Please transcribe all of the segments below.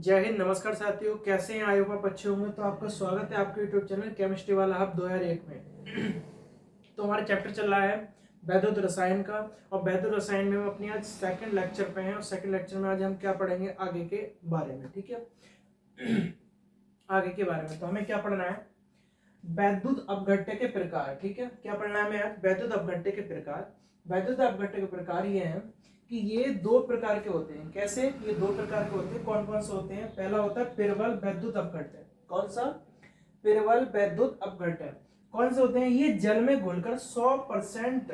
जय हिंद। नमस्कार साथियों, कैसे हैं? आई होप आप अच्छे होंगे। तो आपका स्वागत है आपके यूट्यूब चैनल केमिस्ट्री वाला हब 2001 में। तो हमारा चैप्टर चल रहा है वैद्युत रसायन का, और वैद्युत रसायन में हम अपनी आज सेकंड लेक्चर पे हैं। और सेकंड लेक्चर में आज हम क्या पढ़ेंगे आगे के बारे में, ठीक है। आगे के बारे में तो हमें क्या पढ़ना है? वैद्युत अपघट्य के प्रकार, ठीक है। क्या पढ़ना है हमें आज? वैद्युत अपघट्य के प्रकार। वैद्युत अपघट्य के प्रकार ये हैं कि ये दो प्रकार के होते हैं। कैसे? ये दो प्रकार के होते हैं। कौन कौन से होते हैं? पहला होता है पिरवल वैद्युत अपघट्य। कौन सा? पिरवल वैद्युत अपघट्य। कौन से होते हैं? ये जल में घुलकर 100%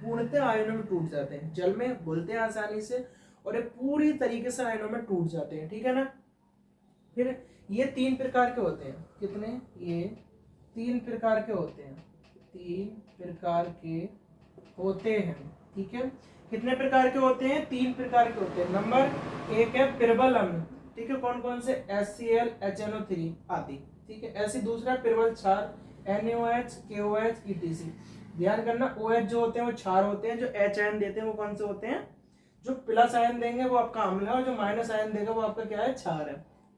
पूर्णतः आयनों में टूट जाते हैं। जल में घुलते हैं आसानी से और ये पूरी तरीके से आयनों में टूट जाते हैं, ठीक है ना। फिर ये तीन प्रकार के होते हैं। कितने? ये तीन प्रकार के होते हैं। तीन प्रकार के होते हैं, ठीक है। कितने प्रकार के होते हैं? तीन प्रकार के होते हैं। नंबर एक है पिरबल अम्ल, ठीक है। कौन कौन से? HCl, HNO3 आदि, ठीक है। ऐसे दूसरा पिरबल क्षार, NaOH, KOH, ETC। ध्यान करना, OH जो होते हैं वो क्षार होते हैं, जो H आयन देते हैं वो कौन से होते हैं? जो प्लस आयन देंगे वो आपका अम्ल है, और जो माइनस आयन देगा वो आपका क्या है? क्षार है।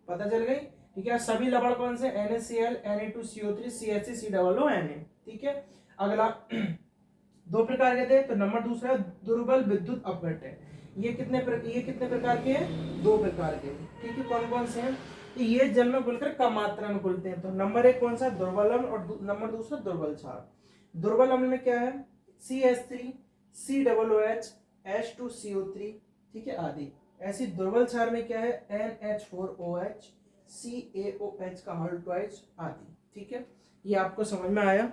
पता चल गई, ठीक है। सभी लवण कौन से? NaCl, Na2CO3, CH3, COO Na, ठीक है। अगला दो प्रकार के थे, तो नंबर दूसरा है दुर्बल विद्युत अपघट्य। ये कितने प्रकार के हैं? दो प्रकार के, ठीक है। कौन कौन से हैं? तो ये जल में घुलकर कम मात्रा में घुलते हैं। तो नंबर एक कौन सा? दुर्बल अम्ल, और नंबर दूसरा दुर्बल क्षार। दुर्बल अम्ल में क्या है? CH3, COOH, H2CO3, ठीक है, आदि। ऐसी दुर्बल क्षार में क्या है? NH4OH, CaOH का होल ट्वाइस आदि, ठीक है। ये आपको समझ में आया,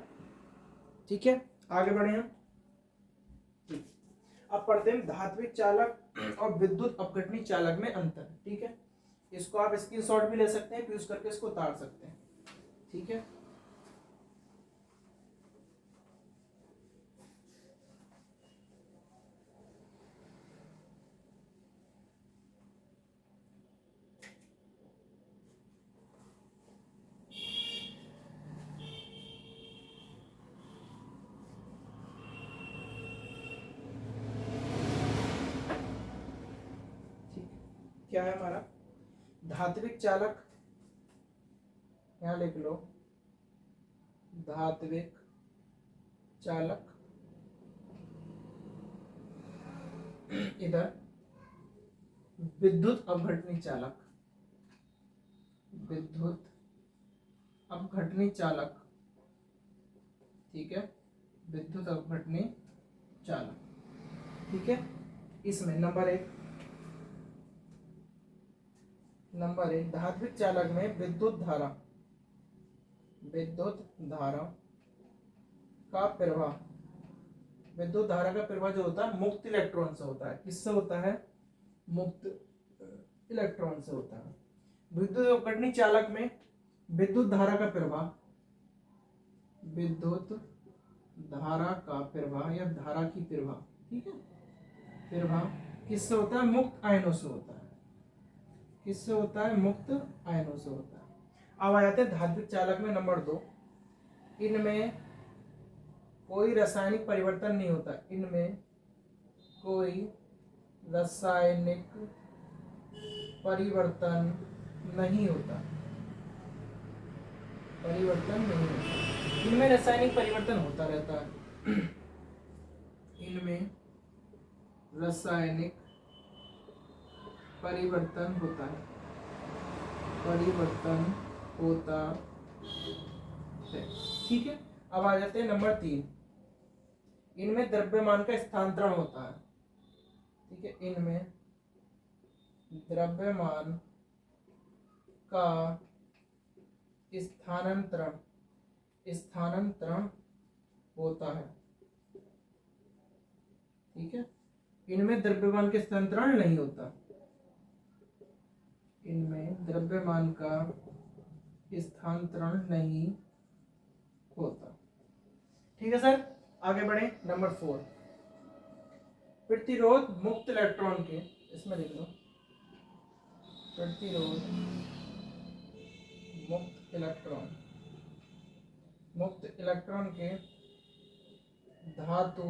ठीक है। आगे बढ़े हम। अब पढ़ते हैं धात्विक चालक और विद्युत अपघटनी चालक में अंतर, ठीक है। इसको आप स्क्रीनशॉट भी ले सकते हैं, यूज करके इसको उतार सकते हैं, ठीक है। ठीक, क्या है हमारा धात्विक चालक? यहां लिख लो धात्विक चालक, इधर विद्युत अपघटनी चालक, विद्युत अपघटनी चालक, ठीक है। विद्युत अपघटनी चालक, ठीक है। इसमें नंबर एक धात्विक चालक में विद्युत धारा का प्रवाह, विद्युत धारा का प्रवाह जो होता है मुक्त इलेक्ट्रॉन से होता है। किससे होता है? मुक्त इलेक्ट्रॉन से होता है। विद्युत अपघटनी चालक में विद्युत धारा का प्रवाह, विद्युत धारा का प्रवाह या धारा की प्रवाह, ठीक है, प्रवाह किससे होता है? मुक्त आयनों से होता है। किससे होता है? मुक्त आयनों से होता है। अब आ जाते हैं धात्विक चालक में नंबर दो। इनमें कोई रासायनिक परिवर्तन नहीं होता। इनमें कोई रासायनिक परिवर्तन नहीं होता। इनमें रासायनिक परिवर्तन होता रहता है। इनमें रासायनिक परिवर्तन होता है, ठीक है। अब आ जाते हैं नंबर तीन। इनमें द्रव्यमान का स्थानांतरण होता है, ठीक है। इनमें द्रव्यमान का स्थानांतरण होता है, ठीक है। इनमें द्रव्यमान के स्थानांतरण नहीं होता। इनमें द्रव्यमान का स्थानांतरण नहीं होता, ठीक है सर। आगे बढ़े नंबर फोर। प्रतिरोध मुक्त इलेक्ट्रॉन के, इसमें लिख लो प्रतिरोध मुक्त इलेक्ट्रॉन के धातु,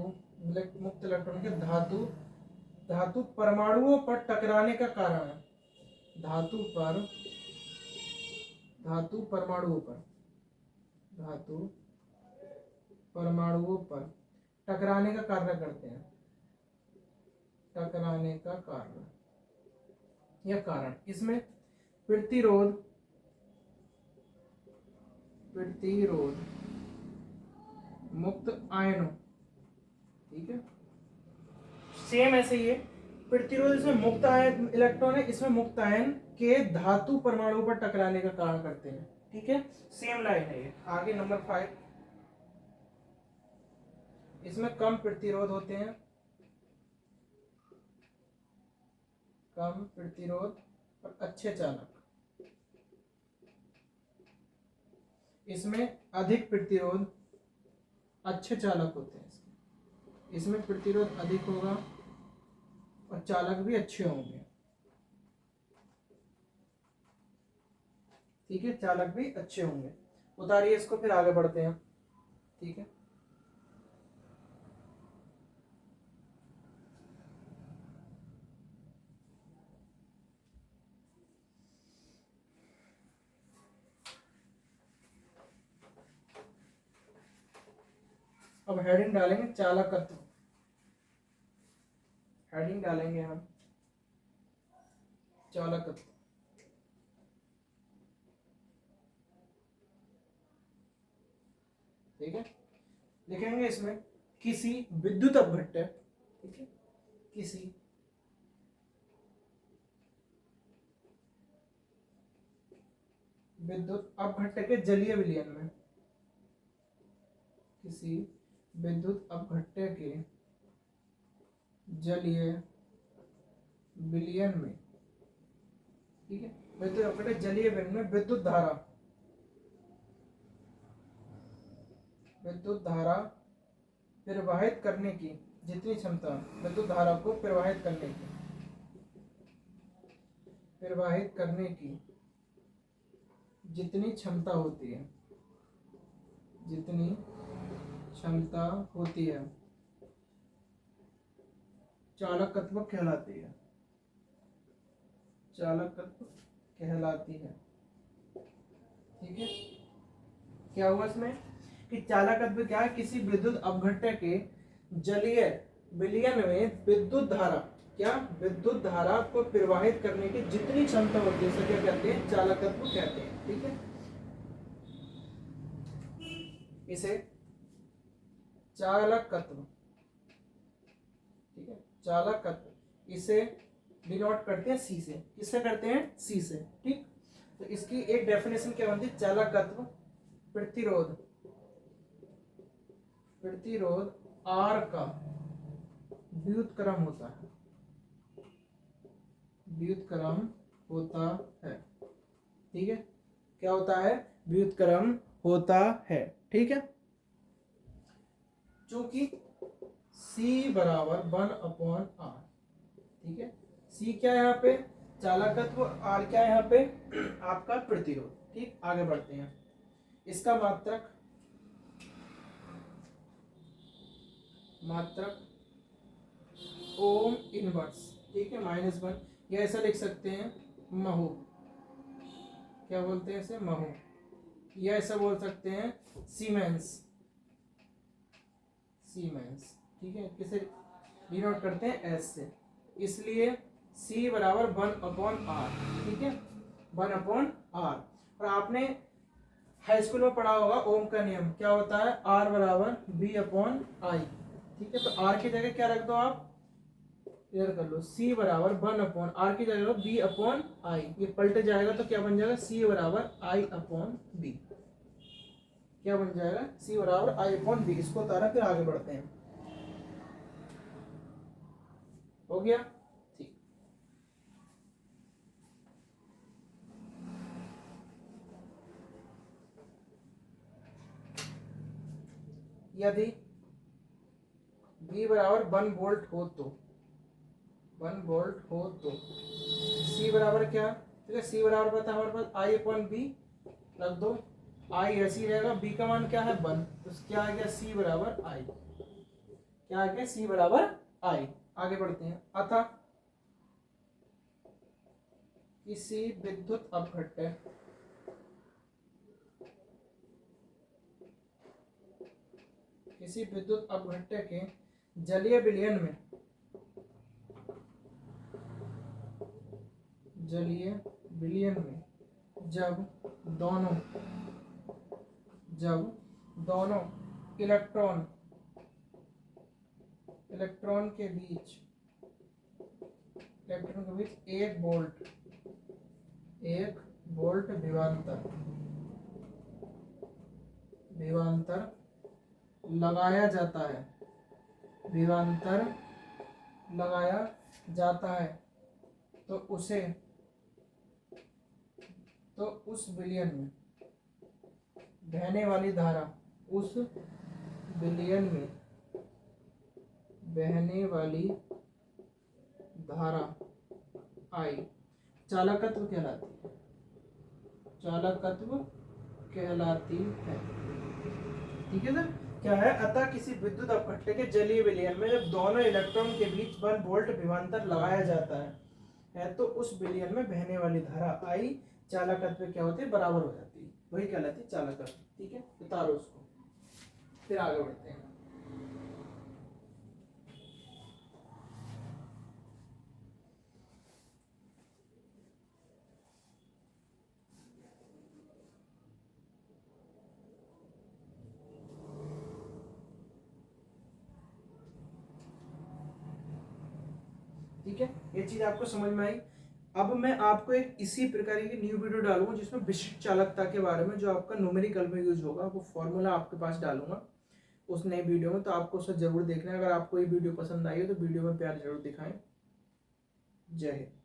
मुक्त इलेक्ट्रॉन के धातु परमाणुओं पर टकराने का कारण है। धातु पर धातु परमाणुओं पर धातु परमाणुओं पर टकराने का कार्य करते हैं, टकराने का कार्य या कारण। इसमें प्रतिरोध प्रतिरोध मुक्त आयनों, ठीक है, सेम ऐसे ही है। प्रतिरोध इसमें मुक्त आयन इलेक्ट्रॉन है, इसमें मुक्त आयन के धातु परमाणु पर टकराने का कारण करते हैं, ठीक है, सेम लाइन है ये। आगे नंबर 5, इसमें कम प्रतिरोध होते हैं, कम प्रतिरोध और अच्छे चालक। इसमें अधिक प्रतिरोध, अच्छे चालक होते हैं। इसमें प्रतिरोध अधिक होगा और चालक भी अच्छे होंगे, ठीक है, चालक भी अच्छे होंगे। उतारिए इसको, फिर आगे बढ़ते हैं, ठीक है। अब हेडिंग डालेंगे चालकत्व, हेडिंग डालेंगे हम चालकत्व, ठीक है। लिखेंगे इसमें किसी विद्युत अपघट्य, ठीक है, किसी विद्युत अपघट्य के जलीय विलयन में, किसी विद्युत अपघट्य के जलीय विलयन में, ठीक है, विद्युत अपघट्य जलीय विलयन में विद्युत धारा प्रवाहित करने की जितनी क्षमता, विद्युत धारा को प्रवाहित करने की जितनी क्षमता होती है, जितनी क्षमता होती है, चालकत्व कहलाती है, चालकत्व कहलाती है, ठीक है। क्या हुआ इसमें कि चालकत्व क्या है, किसी विद्युत अपघट्य के जलीय विलयन में विद्युत धारा, क्या, विद्युत धारा को प्रवाहित करने की जितनी क्षमता होती है उसे क्या कहते हैं, चालकत्व कहते हैं, ठीक है। इसे चालकत्व, ठीक है, चालकत्व, इसे डिनोट करते हैं सी से। किससे करते हैं, सी से, ठीक। तो इसकी एक डेफिनेशन क्या बनती है, चालकत्व प्रतिरोध आर का व्युत्क्रम होता है, व्युत्क्रम होता है, ठीक है। क्या होता है, व्युत्क्रम होता है, ठीक है। चूंकि C बराबर 1/r, ठीक है, C क्या है यहाँ पे, चालकत्व, R क्या है यहाँ पे, आपका प्रतिरोध, ठीक। आगे बढ़ते हैं। इसका मात्रक ओम इनवर्स, ठीक है, -1, या ऐसा लिख सकते हैं महू, क्या बोलते हैं इसे, महू, या ऐसा बोल सकते हैं सीमेंस, ठीक है। किसे डिनोट करते हैं, एस से, इसलिए C बराबर 1/r, ठीक है, 1/r। और आपने हाई स्कूल में पढ़ा होगा ओम का नियम, क्या होता है, R बराबर B/I, ठीक है। तो R की जगह क्या रख दो आप, क्लियर कर लो, C बराबर 1/r की जगह B/I, ये पलट जाएगा तो क्या बन जाएगा, C बराबर I/B, क्या बन जाएगा, C बराबर I/B। इसको उतारा, फिर आगे बढ़ते हैं, हो गया, ठीक। यदि B बराबर 1 वोल्ट हो तो, 1 वोल्ट हो तो C बराबर क्या, ठीक है, C बराबर पता है हमारे पास I/B, रख दो, I ऐसी रहेगा, B का मान क्या है 1, तो क्या आ गया, C बराबर I, क्या आ गया, C बराबर I। आगे बढ़ते हैं। अतः किसी विद्युत अपघट्य के जलीय विलयन में जब दोनों इलेक्ट्रॉन के बीच एक वोल्ट विभवांतर लगाया जाता है तो उस विलयन में बहने वाली धारा I चालकत्व कहलाती है। ठीक है सर, क्या है? अतः किसी विद्युत अपघट्य के जलीय विलयन में जब दोनों इलेक्ट्रॉन के बीच 1 वोल्ट विभवांतर लगाया जाता है तो उस विलयन में बहने वाली धारा I चालकत्व क्या होती है? बराबर हो जाती है, वही कहलाती है चालकत्व। ठीक है, उतारो उसको, फिर आगे बढ़ते हैं। ठीक है, ये चीज आपको समझ में आई। अब मैं आपको एक इसी प्रकार की न्यू वीडियो डालूंगा जिसमें विशिष्ट चालकता के बारे में जो आपका न्यूमेरिकल में यूज होगा, वो फॉर्मूला आपके पास डालूंगा उस नई वीडियो में, तो आपको उसे जरूर देखना है। अगर आपको ये वीडियो पसंद आई हो तो वीडियो में प्यार जरूर दिखाएं। जय हिंद।